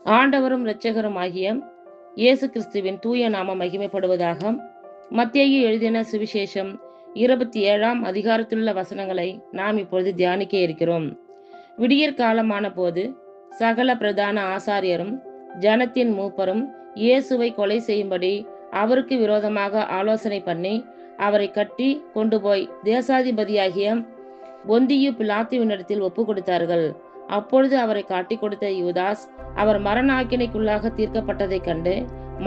ஆண்டவரும் இரட்சகரும் ஆகிய இயேசு கிறிஸ்துவின் தூய நாமம் மகிமைப்படுவதாக. மத்தேயு எழுதின சுவிசேஷம் 27ஆம் அதிகாரத்திலுள்ள வசனங்களை நாம் இப்பொழுது தியானிக்க இருக்கிறோம். விடியற் காலமான போது சகல பிரதான ஆசாரியரும் ஜனத்தின் மூப்பரும் இயேசுவை கொலை செய்யும்படி அவருக்கு விரோதமாக ஆலோசனை பண்ணி அவரை கட்டி கொண்டு போய் தேசாதிபதியாகிய பொந்தியு பிலாத்துவினிடத்தில் ஒப்பு கொடுத்தார்கள். அப்பொழுது அவரை காட்டி கொடுத்த யூதாஸ் அவர் மரண ஆக்கினைக்குள்ளாக தீர்க்கப்பட்டதைக் கண்டு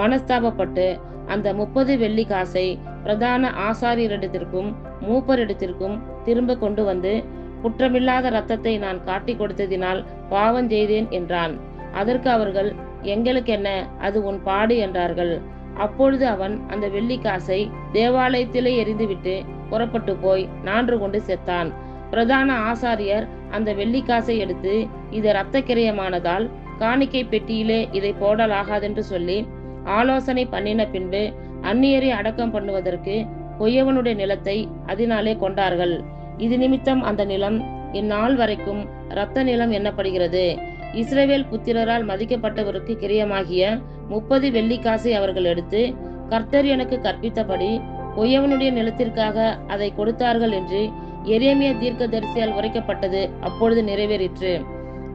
மனஸ்தாபப்பட்டு அந்த 30 வெள்ளி காசை பிரதான ஆசாரியரிடத்திற்கும் மூப்பரிடத்திற்கும் திரும்ப கொண்டு வந்து, குற்றமில்லாத இரத்தத்தை நான் காட்டி கொடுத்ததினால் பாவம் செய்தேன் என்றான். அதற்கு அவர்கள், எங்களுக்கு என்ன, அது உன் பாடு என்றார்கள். அப்பொழுது அவன் அந்த வெள்ளி காசை தேவாலயத்திலே எறிந்துவிட்டு புறப்பட்டு போய் நான்று கொண்டு செத்தான். பிரதான ஆசாரியர் அந்த வெள்ளிக்காசை எடுத்து, இது இரத்த கிரயமானதால் காணிக்கை பெட்டியிலே இதை போடலாகாதென்று சொல்லி ஆலோசனை பண்ணின பின்பு அந்நியரை அடக்கம் பண்ணுவதற்கு கொய்யவனுடைய நிலத்தை அதனாலே கொண்டார்கள். இது நிமித்தம் அந்த நிலம் இந்நாள் வரைக்கும் இரத்த நிலம் எண்ணப்படுகிறது. இஸ்ரவேல் புத்திரரால் மதிக்கப்பட்டவருக்கு கிரியமாகிய 30 வெள்ளிக்காசை அவர்கள் எடுத்து, கர்த்தர் எனக்கு கற்பித்தபடி கொய்யவனுடைய நிலத்திற்காக அதை கொடுத்தார்கள் என்று எரேமியா தீர்க்கதரிசியால் உரைக்கப்பட்டது அப்பொழுது நிறைவேறிற்று.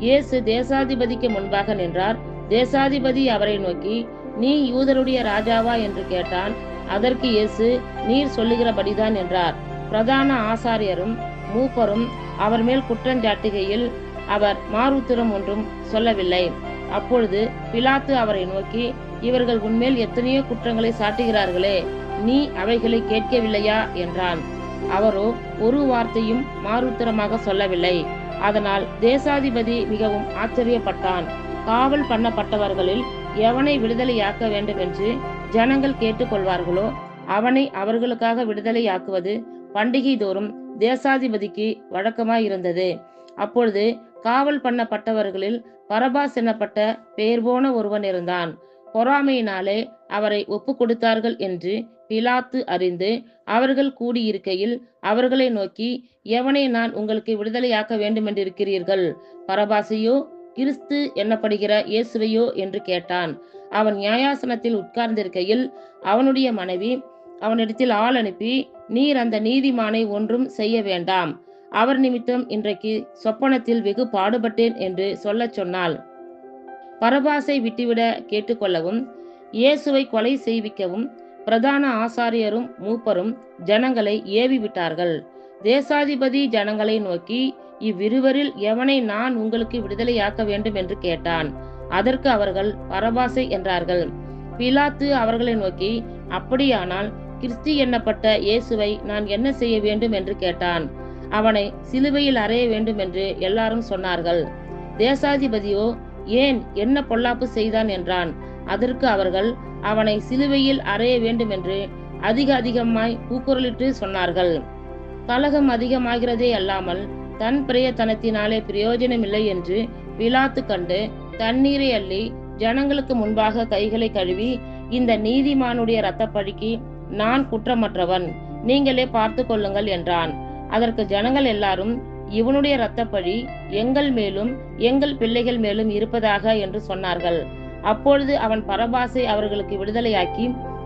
இயேசு தேசாதிபதிக்கு முன்பாக நின்றார். தேசாதிபதி அவரை நோக்கி, நீ யூதருடைய ராஜாவா என்று கேட்டான். அதற்கு இயேசு, நீர் சொல்லுகிறபடிதான் என்றார். பிரதான ஆசாரியரும் மூப்பரும் அவர் மேல் குற்றஞ்சாட்டுகையில் அவர் மாறுத்திரம் ஒன்றும் சொல்லவில்லை. அப்பொழுது பிலாத்து அவரை நோக்கி, இவர்கள் உன்மேல் எத்தனையோ குற்றங்களை சாட்டுகிறார்களே, நீ அவைகளை கேட்கவில்லையா என்றான். அவரோ ஒரு வார்த்தையும் மாறுத்திரமாக சொல்லவில்லை. அதனால் தேசாதிபதி மிகவும் ஆச்சரியப்பட்டான். காவல் பண்ணப்பட்டவர்களில் எவனை விடுதலையாக்க வேண்டும் என்று ஜனங்கள் கேட்டுக்கொள்வார்களோ அவனை அவர்களுக்காக விடுதலையாக்குவது பண்டிகை தோறும் தேசாதிபதிக்கு வழக்கமாயிருந்தது. அப்பொழுது காவல் பண்ணப்பட்டவர்களில் பரபாஸ் எனப்பட்ட பெயர் போன ஒருவன் இருந்தான். பொறாமையினாலே அவரை ஒப்பு கொடுத்தார்கள் என்று பிலாத்து அறிந்து அவர்கள் கூடியிருக்கையில் அவர்களை நோக்கி, எவனை நான் உங்களுக்கு விடுதலையாக்க வேண்டுமென்றிருக்கிறீர்கள், பரபாசையோ கிறிஸ்து என்னப்படுகிற இயேசுவையோ என்று கேட்டான். அவன் நியாயாசனத்தில் உட்கார்ந்திருக்கையில் அவனுடைய மனைவி அவனிடத்தில் ஆள் அனுப்பி, நீர் அந்த நீதிமானை ஒன்றும் செய்ய வேண்டாம், அவர் நிமித்தம் இன்றைக்கு சொப்பனத்தில் வெகு பாடுபட்டேன் என்று சொல்லச் சொன்னாள். பரபாசை விட்டுவிட கேட்டுக்கொள்ளவும் இயேசுவை கொலை செய்விக்கவும் பிரதான ஆசாரியரும் மூப்பரும் ஜனங்களை ஏவி விட்டார்கள். தேசாதிபதி ஜனங்களை நோக்கி, இவ்விருவரில் எவனை நான் உங்களுக்கு விடுதலையாக்க வேண்டும் என்று கேட்டான். அதற்கு அவர்கள் பரபாசை என்றார்கள். பிலாத்து அவர்களை நோக்கி, அப்படியானால் கிறிஸ்து என்னப்பட்ட இயேசுவை நான் என்ன செய்ய வேண்டும் என்று கேட்டான். அவனை சிலுவையில் அறைய வேண்டும் என்று எல்லாரும் சொன்னார்கள். தேசாதிபதியோ, ஏன், என்ன பொல்லாப்பு செய்தான் என்றான். அதற்கு அவர்கள், அவனை சிலுவையில் அறைய வேண்டும் என்று அதிகமாய் கூக்குரலிட்டு சொன்னார்கள். கலகம் அதிகமாகிறதே அல்லாமல் தன் பிரயத்தனத்தினாலே பிரயோஜனமில்லை என்று பிலாத்து கண்டு தண்ணீரை அள்ளி ஜனங்களுக்கு முன்பாக கைகளை கழுவி, இந்த நீதிமானுடைய இரத்தப்பழிக்கு நான் குற்றமற்றவன், நீங்களே பார்த்து கொள்ளுங்கள் என்றான். அதற்கு ஜனங்கள் எல்லாரும், இவனுடைய இரத்தப்பழி எங்கள் மேலும் எங்கள் பிள்ளைகள் மேலும் இருப்பதாக என்று சொன்னார்கள். அப்பொழுது அவன் பரபாசை அவர்களுக்கு விடுதலையாக்கி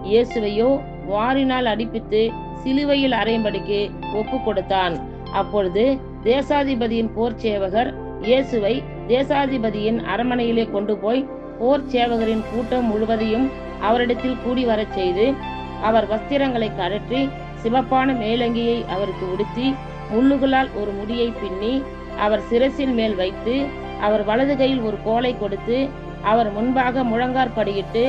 இயேசுவையோ வாரினால் அடிப்பித்து சிலுவையில் அறையும்படிக்கு ஒப்பு கொடுத்தான். அப்பொழுது தேசாதிபதியின் போர் சேவகர் இயேசுவை தேசாதிபதியின் அரண்மனையிலே கொண்டு போய் போர் சேவகரின் கூட்டம் முழுவதையும் அவரிடத்தில் கூடி வரச் செய்து அவர் வஸ்திரங்களை கழற்றி சிவப்பான மேலங்கியை அவருக்கு உடுத்தி முள்ளுகளால் ஒரு முடியை பின்னி அவர் சிரசின் மேல் வைத்து அவர் வலது கையில் ஒரு கோலை கொடுத்து அவர் முன்பாக முழங்காற்படியிட்டு,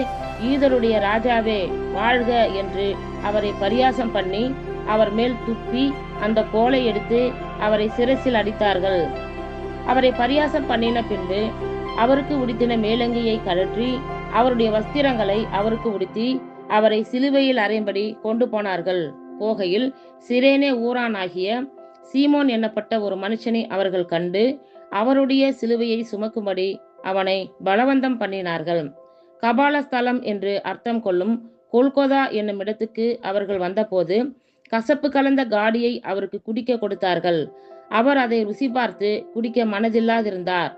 யூதருடைய ராஜாவே வாழ்க என்று அவரை பரியாசம் பண்ணி அவர் மேல் துப்பி அந்த கோலை எடுத்து அவரை சிரசில் அடித்தார்கள். அவரை பரியாசம் பண்ணின பின்பு அவருக்கு உடுத்தின மேலங்கியை கழற்றி அவருடைய வஸ்திரங்களை அவருக்கு உடுத்தி அவரை சிலுவையில் அறையும்படி கொண்டு போனார்கள். போகையில் சிரேனே ஊரானாகிய சீமோன் என்னப்பட்ட ஒரு மனுஷனை அவர்கள் கண்டு அவருடைய சிலுவையை சுமக்கும்படி அவனை பலவந்தம் பண்ணினார்கள். கபாலஸ்தலம் என்று அர்த்தம் கொள்ளும் கொல்கொதா என்னும் இடத்துக்கு அவர்கள் வந்தபோது கசப்பு கலந்த காடியை அவருக்கு குடிக்க கொடுத்தார்கள். அவர் அதை ருசி பார்த்து குடிக்க மனதில்லாதிருந்தார்.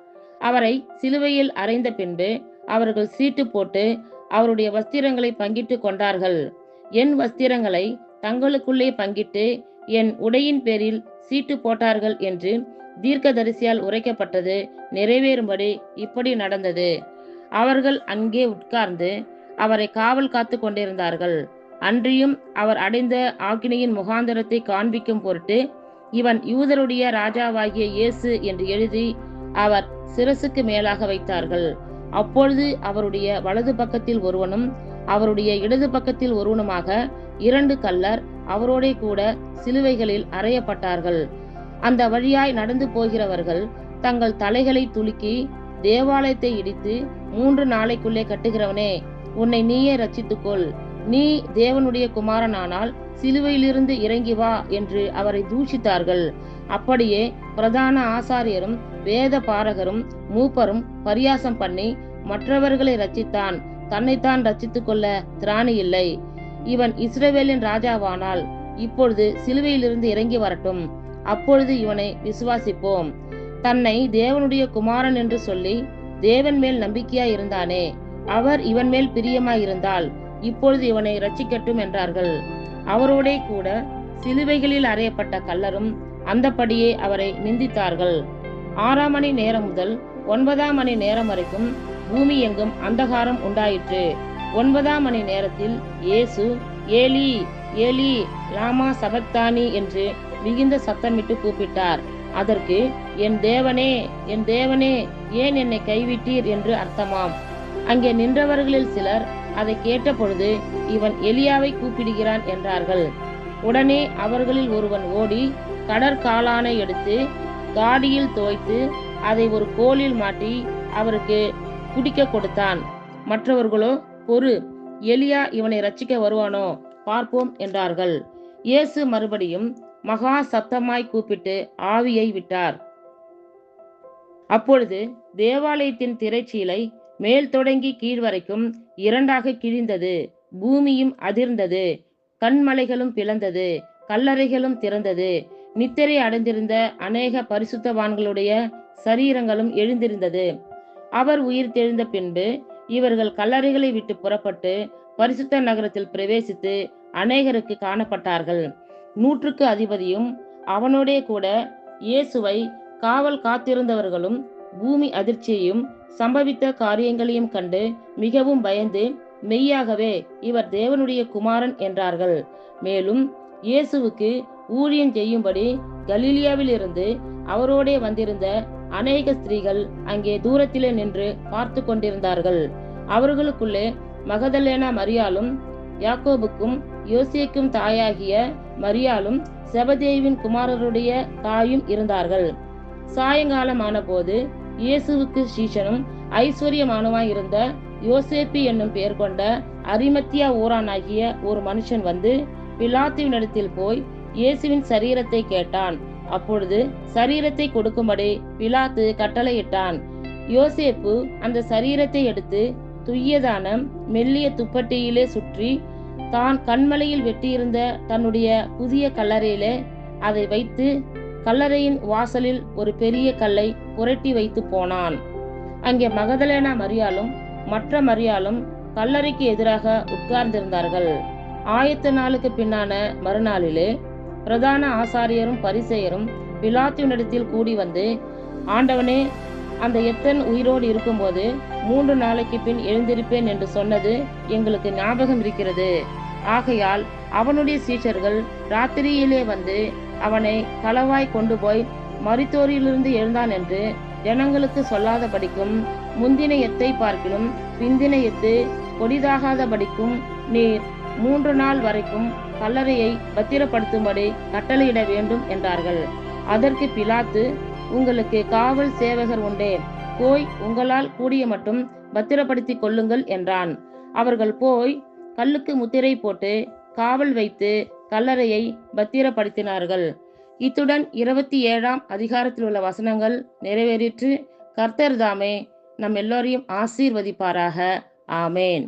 அவரை சிலுவையில் அறைந்த பின்பு அவர்கள் சீட்டு போட்டு அவருடைய வஸ்திரங்களை பங்கிட்டு கொண்டார்கள். என் வஸ்திரங்களை தங்களுக்குள்ளே பங்கிட்டு என் உடையின் பேரில் சீட்டு போட்டார்கள் என்று தீர்க்கதரிசியால் உரைக்கப்பட்டது நிறைவேறும்படி இப்படி நடந்தது. அவர்கள் அங்கே உட்கார்ந்து அவரை காவல் காத்து கொண்டிருந்தார்கள். அன்றியும் அவர் அடைந்த ஆக்கினையின் முகாந்தரத்தை காண்பிக்கும் பொருட்டு, இவன் யூதருடைய ராஜாவாகிய இயேசு என்று எழுதி அவர் சிரசுக்கு மேலாக வைத்தார்கள். அப்பொழுது அவருடைய வலது பக்கத்தில் ஒருவனும் அவருடைய இடது பக்கத்தில் ஒருவனுமாக 2 கள்ளர் அவரோடே கூட சிலுவைகளில் அறையப்பட்டார்கள். அந்த வழியாய் நடந்து போகிறவர்கள் தங்கள் தலைகளை துலுக்கி, தேவாலயத்தை இடித்து 3 நாளைக்குள்ளே கட்டுகிறவனே, உன்னை நீயே ரட்சித்துக்கொள். நீ தேவனுடைய குமாரனானால் சிலுவையிலிருந்து இறங்கி வா என்று அவரை தூஷித்தார்கள். அப்படியே பிரதான ஆசாரியரும் வேத பாரகரும் மூப்பரும் பரியாசம் பண்ணி, மற்றவர்களை ரட்சித்தான், தன்னைத்தான் ரட்சித்துக் கொள்ள திராணி இல்லை. இவன் இஸ்ரவேலின் ராஜாவானால் இப்பொழுது சிலுவையிலிருந்து இறங்கி வரட்டும், அப்பொழுது இவனை விசுவாசிப்போம். தன்னை தேவனுடைய குமாரன் என்று சொல்லி தேவன் மேல் நம்பிக்கையாய் இருந்தானே, அவர் இவன் மேல் பிரியமாயிருந்தால் இப்பொழுது இவனை ரட்சிக்கட்டும் என்றார்கள். அவரோடே கூட சிலுவைகளில் அறையப்பட்ட கள்ளரும் அந்தபடியே அவரை நிந்தித்தார்கள். 6 மணி நேரம் முதல் 9 மணி நேரம் வரைக்கும் பூமி எங்கும் அந்தகாரம் உண்டாயிற்று. 9 மணி நேரத்தில் இயேசு ஏலி ஏலி லாமா சபக்தானி என்று மிகுந்த சத்தமிட்டு கூப்பிட்டார். அதற்கு, என் தேவனே என் தேவனே, ஏன் என்னை கைவிட்டீர் என்று அர்த்தமாம். அங்கே நின்றவர்களில் சிலர் அதை கேட்டபொழுது, இவன் எலியாவை கூப்பிடுகிறான் என்றார்கள். உடனே அவர்களில் ஒருவன் ஓடி கடற்காளானை எடுத்து காடியில் தோய்த்து அதை ஒரு கோலில் மாட்டி அவருக்கு குடிக்க கொடுத்தான். மற்றவர்களோ, பொறு, எலியா இவனை ரட்சிக்க வருவானோ, பார்ப்போம் என்றார்கள். இயேசு மறுபடியும் மகா சத்தமாய் கூப்பிட்டு ஆவியை விட்டார். அப்பொழுது தேவாலயத்தின் திரைச்சீலை மேல் தொடங்கி கீழ் வரைக்கும் 2ஆக கிழிந்தது. பூமியும் அதிர்ந்தது, கண்மலைகளும் பிளந்தது, கல்லறைகளும் திறந்தது. நித்திரை அடைந்திருந்த அநேக பரிசுத்தவான்களுடைய சரீரங்களும் எழுந்திருந்தது. அவர் உயிர் தெழுந்த பின்பு இவர்கள் கல்லறைகளை விட்டு புறப்பட்டு பரிசுத்த நகரத்தில் பிரவேசித்து அநேகருக்கு காணப்பட்டார்கள். 100க்கு அதிபதியும் அவனோடே கூட இயேசுவை காவல் காத்திருந்தவர்களும் பூமி அதிர்ச்சியையும் சம்பவித்த காரியங்களையும் கண்டு மிகவும் பயந்து, மெய்யாகவே இவர் தேவனுடைய குமாரன் என்றார்கள். மேலும் இயேசுவுக்கு ஊழியம் செய்யும்படி கலிலியாவில் இருந்து அவரோடே வந்திருந்த அநேக ஸ்திரீகள் அங்கே தூரத்திலே நின்று பார்த்து கொண்டிருந்தார்கள். அவர்களுக்குள்ளே மகதலேனா மரியாளும், யாக்கோபுக்கும் யோசேக்கும் தாயாகிய மரியாளும், செபதேயுவின் குமாரருடைய தாயும் இருந்தார்கள். சாயங்காலமான போது இயேசுவுக்கு சீஷனும் ஐஸ்வர்யமானவாயிருந்த யோசேப்பு என்னும் பெயர் கொண்ட அரிமத்தியா ஊரானாகிய ஒரு மனுஷன் வந்து பிலாத்துவினிடத்தில் போய் இயேசுவின் சரீரத்தை கேட்டான். அப்பொழுது சரீரத்தை கொடுக்கும்படி பிலாத்து கட்டளையிட்டான். யோசேப்பு அந்த சரீரத்தை எடுத்து துய்யதான மெல்லிய துப்பட்டியிலே சுற்றி தான் கண்மலையில் வெட்டியிருந்த தன்னுடைய புதிய கல்லறையிலே அதை வைத்து கல்லறையின் வாசலில் ஒரு பெரிய கல்லை புரட்டி வைத்து போனான். அங்கே மகதலேனா மரியாளும் மற்ற மரியாளும் கல்லறைக்கு எதிராக உட்கார்ந்திருந்தார்கள். ஆயத்த நாளுக்கு பின்னான மறுநாளிலே பிரதான ஆசாரியரும் பரிசேயரும் பிலாத்துவினிடத்தில் கூடி வந்து, ஆண்டவனே, அந்த எத்தன் உயிரோடு இருக்கும்போது 3 நாளைக்கு பின் எழுந்திருப்பேன் என்று சொன்னது எங்களுக்கு ஞாபகம் இருக்கிறது. ஆகையால் அவனுடைய சீஷர்கள் ராத்திரியிலே வந்து அவனை களவாய் கொண்டு போய் மரித்தோரிலிருந்து எழுந்தான் என்று ஜனங்களுக்கு சொல்லாதபடிக்கும், முந்தின எத்தை பார்க்கிலும் பிந்தின எத்து கொடிதாகாதபடிக்கும் நீர் 3 நாள் வரைக்கும் கல்லறையை பத்திரப்படுத்தும்படி கட்டளையிட வேண்டும் என்றார்கள். அதற்கு பிலாத்து, உங்களுக்கு காவல் சேவகர் உண்டே, போய் உங்களால் கூடிய மட்டும் பத்திரப்படுத்தி கொள்ளுங்கள் என்றான். அவர்கள் போய் கல்லுக்கு முத்திரை போட்டு காவல் வைத்து கல்லறையை பத்திரப்படுத்தினார்கள். இத்துடன் 27ஆம் அதிகாரத்தில் உள்ள வசனங்கள் நிறைவேறிற்று. கர்த்தர் தாமே நம் எல்லோரையும் ஆசீர்வதிப்பாராக. ஆமேன்.